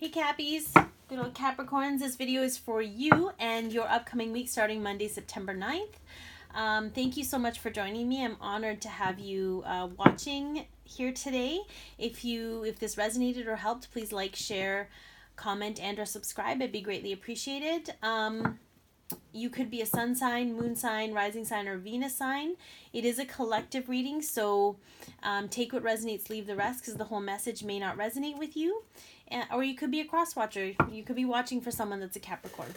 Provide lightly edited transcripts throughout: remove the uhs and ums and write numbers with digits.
Hey Cappies, good old Capricorns. This video is for you and your upcoming week starting Monday, September 9th. Thank you so much for joining me. I'm honored to have you watching here today. If this resonated or helped, please like, share, comment, and or subscribe. It'd be greatly appreciated. You could be a sun sign, moon sign, rising sign, or Venus sign. It is a collective reading, so take what resonates, leave the rest, because the whole message may not resonate with you. Or you could be a cross watcher. You could be watching for someone that's a Capricorn.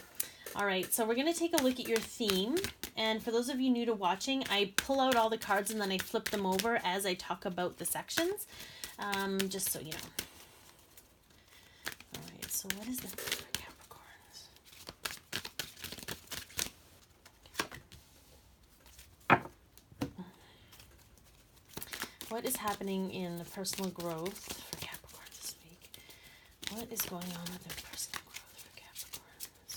All right, so we're going to take a look at your theme. And for those of you new to watching, I pull out all the cards and then I flip them over as I talk about the sections, just so you know. All right, so what is the theme for Capricorns? What is happening in the personal growth for Capricorns this week? What is going on with their personal growth for Capricorns?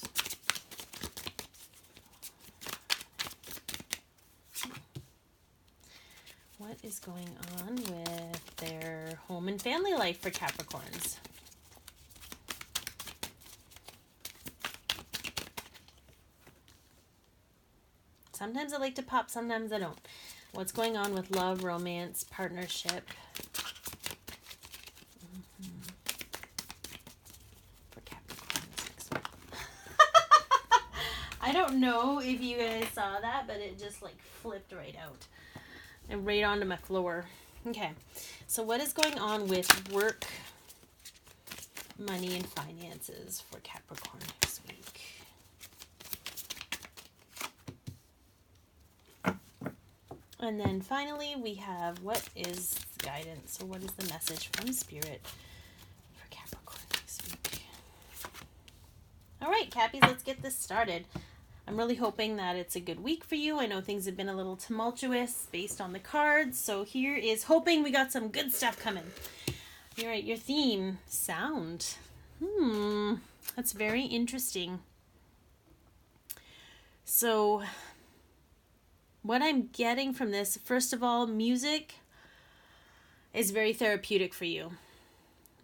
What is going on with their home and family life for Capricorns? Sometimes I like to pop, sometimes I don't. What's going on with love, romance, partnership? For Capricorns next week. I don't know if you guys saw that, but it just like flipped right out and right onto my floor. Okay, so what is going on with work, money, and finances for Capricorn next week? And then finally, we have what is guidance, or what is the message from Spirit for Capricorn next week? All right, Cappies, let's get this started. I'm really hoping that it's a good week for you. I know things have been a little tumultuous based on the cards, so here is hoping we got some good stuff coming. All right, your theme, sound. That's very interesting. So what I'm getting from this, first of all, music is very therapeutic for you.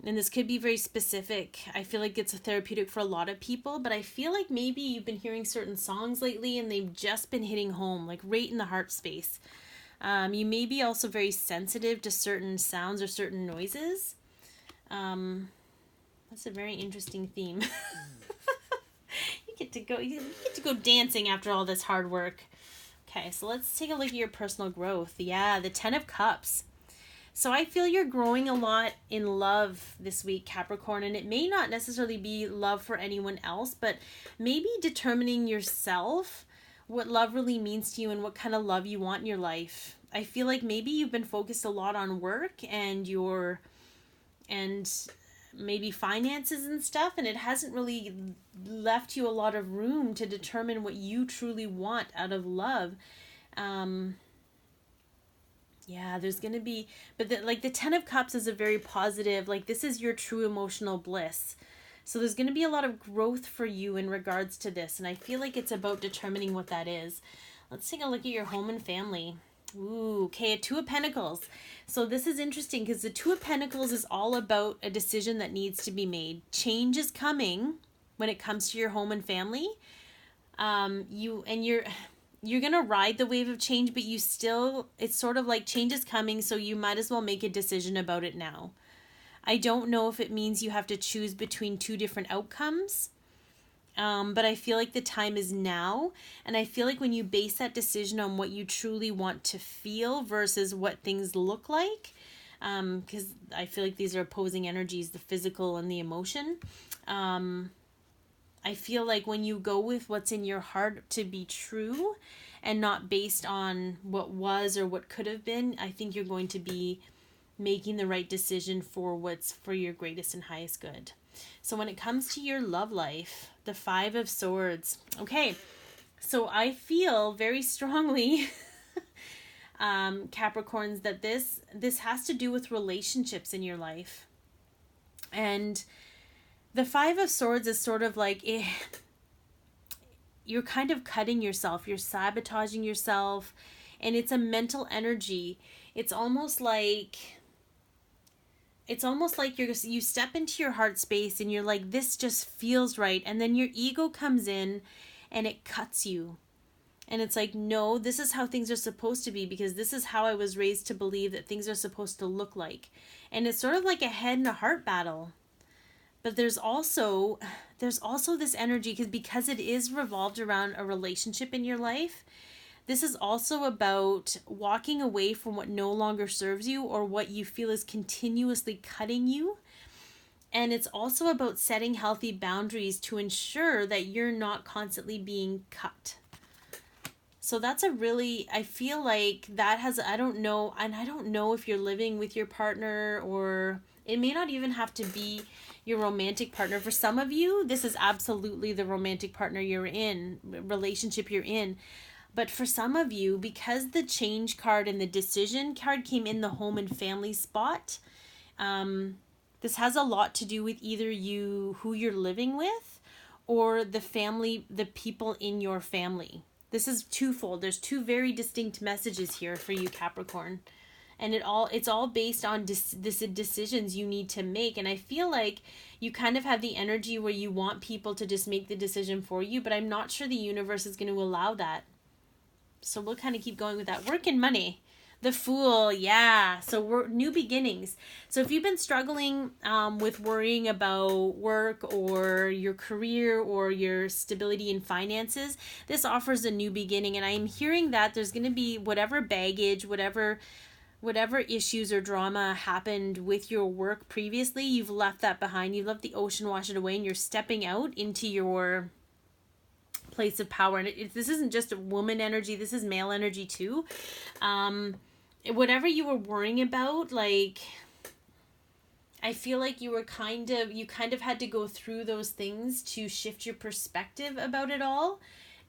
And this could be very specific. I feel like it's a therapeutic for a lot of people, but I feel like maybe you've been hearing certain songs lately and they've just been hitting home, like right in the heart space. You may be also very sensitive to certain sounds or certain noises. That's a very interesting theme. You get to go dancing after all this hard work. Okay, so let's take a look at your personal growth. Yeah, the 10 of Cups. So I feel you're growing a lot in love this week, Capricorn, and it may not necessarily be love for anyone else, but maybe determining yourself what love really means to you and what kind of love you want in your life. I feel like maybe you've been focused a lot on work and maybe finances and stuff, and it hasn't really left you a lot of room to determine what you truly want out of love. Yeah, there's going to be, but the 10 of Cups is a very positive, like this is your true emotional bliss. So there's going to be a lot of growth for you in regards to this, and I feel like it's about determining what that is. Let's take a look at your home and family. Ooh, okay, a 2 of Pentacles. So this is interesting because the 2 of Pentacles is all about a decision that needs to be made. Change is coming when it comes to your home and family. You're going to ride the wave of change, but it's sort of like change is coming, so you might as well make a decision about it now. I don't know if it means you have to choose between 2 different outcomes. But I feel like the time is now, and I feel like when you base that decision on what you truly want to feel versus what things look like, because I feel like these are opposing energies, the physical and the emotion. I feel like when you go with what's in your heart to be true and not based on what was or what could have been, I think you're going to be making the right decision for what's for your greatest and highest good. So when it comes to your love life, the 5 of Swords. Okay, so I feel very strongly, Capricorns, that this has to do with relationships in your life. And the 5 of Swords is sort of like, you're kind of cutting yourself, you're sabotaging yourself, and it's a mental energy. It's almost like it's almost like you step into your heart space and you're like, this just feels right. And then your ego comes in and it cuts you. And it's like, no, this is how things are supposed to be, because this is how I was raised to believe that things are supposed to look like. And it's sort of like a head and a heart battle. But there's also this energy, because it is revolved around a relationship in your life. This is also about walking away from what no longer serves you or what you feel is continuously cutting you. And it's also about setting healthy boundaries to ensure that you're not constantly being cut. So that's I feel like that has, I don't know if you're living with your partner, or it may not even have to be your romantic partner. For some of you, this is absolutely the romantic partner relationship you're in. But for some of you, because the change card and the decision card came in the home and family spot, this has a lot to do with either who you're living with, or the people in your family. This is twofold. There's two very distinct messages here for you, Capricorn. And it's all based on decisions you need to make. And I feel like you kind of have the energy where you want people to just make the decision for you, but I'm not sure the universe is going to allow that. So we'll kind of keep going with that. Work and money. The Fool, yeah. So we're new beginnings. So if you've been struggling with worrying about work or your career or your stability in finances, this offers a new beginning. And I am hearing that there's going to be whatever baggage, whatever issues or drama happened with your work previously, you've left that behind. You've let the ocean wash it away, and you're stepping out into your place of power. And this isn't just a woman energy, this is male energy too. Whatever you were worrying about, like, I feel like you kind of had to go through those things to shift your perspective about it all.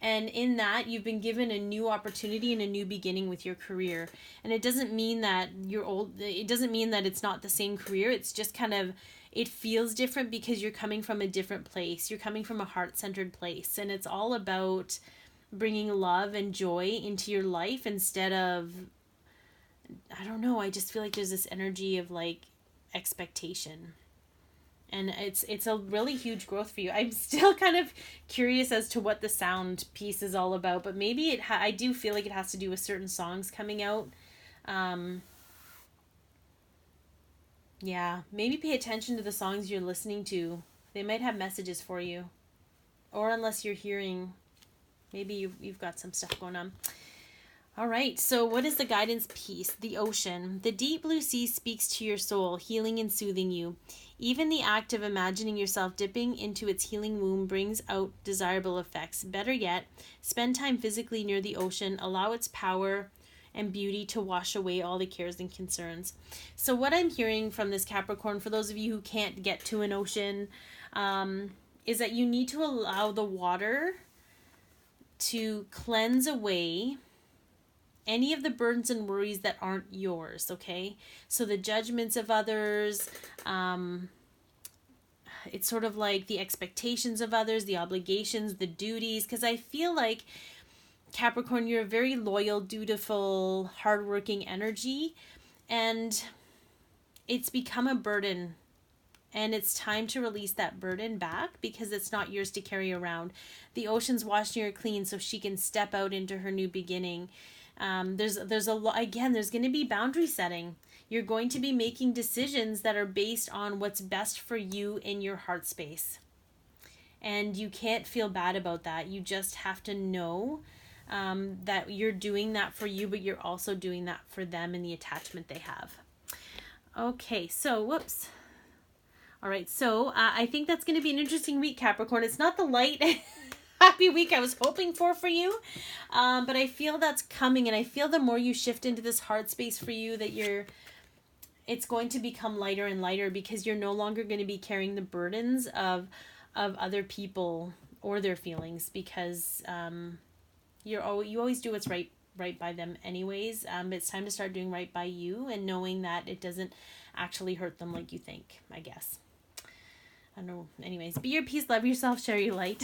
And in that, you've been given a new opportunity and a new beginning with your career. And it doesn't mean that it doesn't mean that it's not the same career. It's just kind of, it feels different because you're coming from a different place. You're coming from a heart-centered place. And it's all about bringing love and joy into your life instead of, I don't know, I just feel like there's this energy of like expectation. And it's a really huge growth for you. I'm still kind of curious as to what the sound piece is all about, but maybe I do feel like it has to do with certain songs coming out. Yeah, maybe pay attention to the songs you're listening to. They might have messages for you. Or unless you're hearing, maybe you've got some stuff going on. All right, so what is the guidance piece? The ocean. The deep blue sea speaks to your soul, healing and soothing you. Even the act of imagining yourself dipping into its healing womb brings out desirable effects. Better yet, spend time physically near the ocean. Allow its power and beauty to wash away all the cares and concerns. So what I'm hearing from this Capricorn, for those of you who can't get to an ocean, is that you need to allow the water to cleanse away any of the burdens and worries that aren't yours, okay? So the judgments of others, it's sort of like the expectations of others, the obligations, the duties, because I feel like, Capricorn, you're a very loyal, dutiful, hardworking energy, and it's become a burden, and it's time to release that burden back because it's not yours to carry around. The ocean's washing her clean so she can step out into her new beginning. There's a lot, again, there's going to be boundary setting. You're going to be making decisions that are based on what's best for you in your heart space. And you can't feel bad about that. You just have to know that you're doing that for you, but you're also doing that for them and the attachment they have. Okay, so, whoops. All right, so I think that's going to be an interesting week, Capricorn. It's not the light happy week I was hoping for you, but I feel that's coming, and I feel the more you shift into this heart space for you, that it's going to become lighter and lighter, because you're no longer going to be carrying the burdens of other people or their feelings, because you always do what's right by them anyways. It's time to start doing right by you and knowing that it doesn't actually hurt them like you think, I guess. I don't know. Anyways, be your peace, love yourself, share your light.